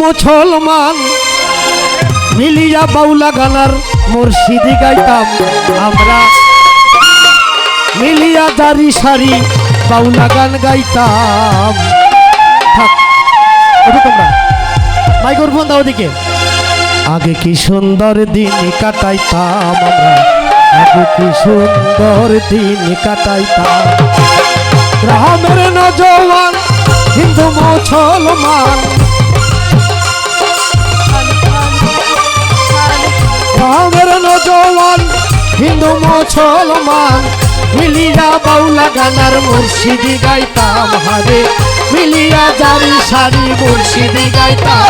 মুসলমান মিলিয়া বাউলা গানার মুর্শিদি গাইতাম আমরা, মিলিয়া দাড়ি সারি বাউলা গান গাইতাম। থাক তোমরা মাইক্রোফোন দাও ওদিকে। আগে কি সুন্দর দিন কাটাইতাম আমরা, আগে কি সুন্দর দিন কাটাইতাম। গ্রামের নজওয়ান হিন্দু মুসলমান, গ্রামের নজওয়ান হিন্দু মুসলমান মিলিয়া বাউলা গানার মুর্শিদি গাইতাম হারে, মিলিয়া জারি সারি মুর্শিদি গাইতাম।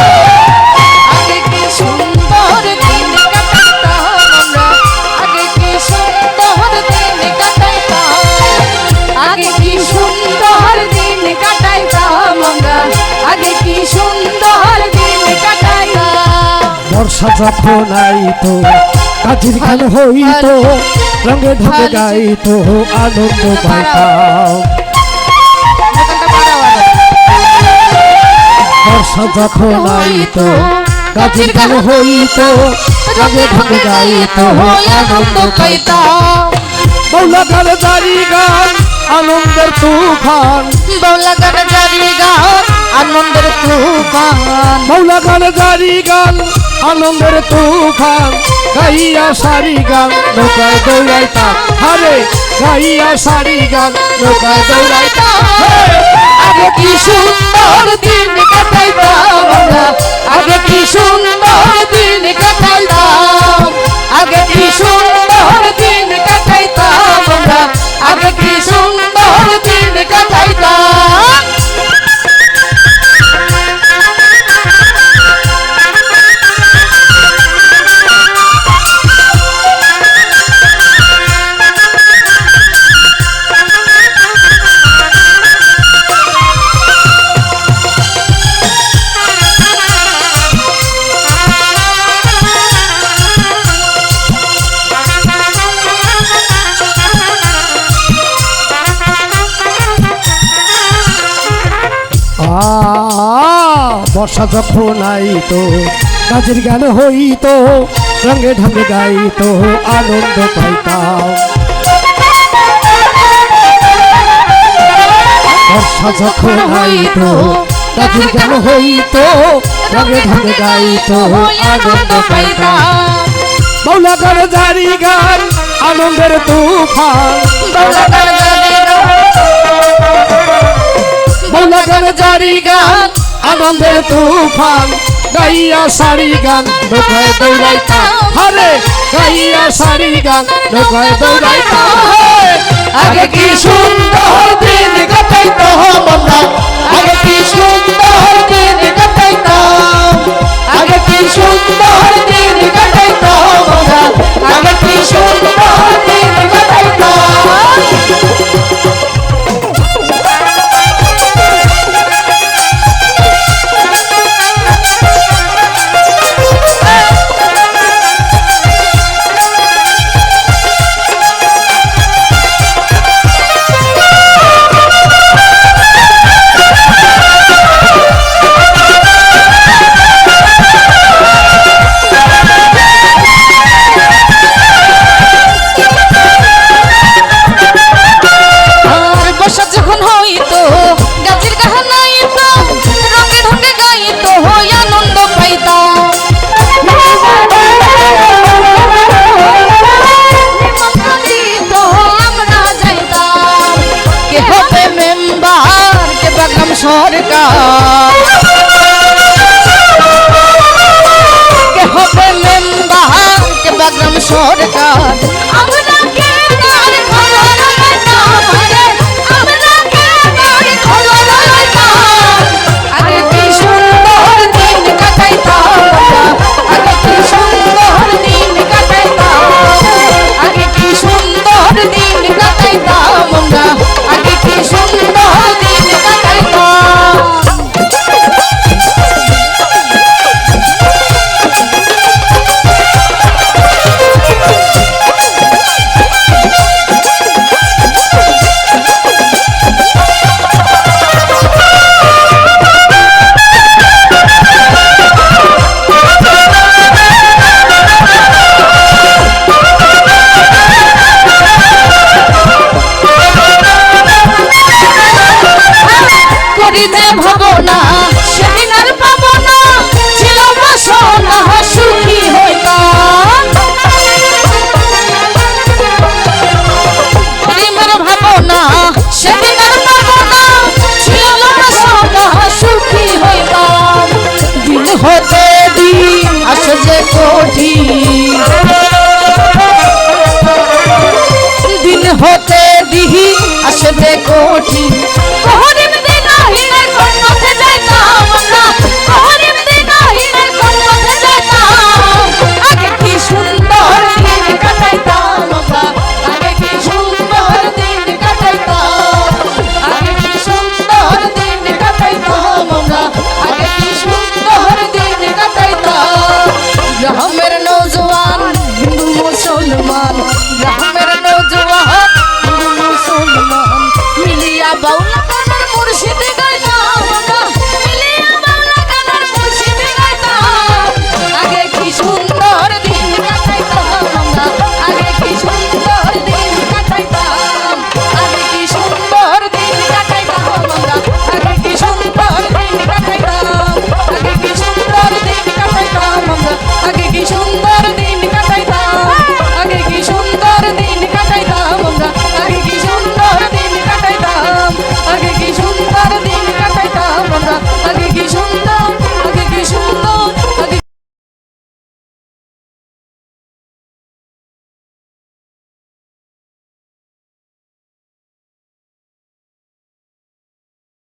আগে কি সুন্দর দিন কাটাইতাম আমরা, আগে কি সুন্দর দিন কাটাইতাম, আগে কি সুন্দর দিন কাটাইতাম আমরা, আগে কি সুন্দর দিন কাটাইতাম। বর্ষা যখন আইতো কাজির গান হইতো, রঙে ঢঙে গাইতো আনন্দ পাইতাম। বর্ষা যখন আইতো কাজির গান হইতো, রঙে ঢঙে গাইতো আনন্দ পাইতাম। বাউলা গান জারি গান আনন্দের তুফান, বাউলা গান জারি গান আনন্দের তুফান, বাউলা গান জারি গান আনন্দের তুফান। গাইয়া সারি গান নৌকায় দৌড়াইতাম হারে, গাইয়া সারি গান নৌকায় দৌড়াইতাম। আগে কি সুন্দর দিন কাটাইতাম আমরা, আগে কি সুন্দর দিন কাটাইতাম, আগে কি সুন্দর দিন কাটাইতাম আমরা, আগে কি সুন্দর দিন কাটাইতাম। বর্ষা যখন আইতো কাজের গান হইতো, রঙে ঢঙে গাইতো আনন্দ পাইতাম। বর্ষা যখন আইতো কাজের গান হইতো, রঙে ঢঙে গাইতো আনন্দ পাইতাম। বাউলা গান জারি গান আনন্দের তুফান, বাউলা গান জারি বাউলা গান জারি গান আনন্দের তুফান। গাইয়া সারি গান নৌকায় দৌড়াইতাম হারে, গাইয়া সারি গান নৌকায় দৌড়াইতাম। আগে কি সুন্দর দিন কাটাইতাম আমরা, আগে কি সুন্দর দিন কাটাইতাম, আগে কি সুন্দর দিন কাটাইতাম আমরা, আগে কি সুন্দর দিন কাটাইতাম। সরকার কে হবে মেম্বার কে বাগ্রাম সরকার, আমরা কে তার খবর লইতাম রে, আমরা কে তার খবর লইতাম। আগে কি সুন্দর দিন কাটাইতাম আমরা, আগে কি সুন্দর দিন কাটাইতাম, আগে কি সুন্দর দিন কাটাইতাম আমরা, আগে কি সুন্দর দিন কাটাইতাম। দিতে ভাবনা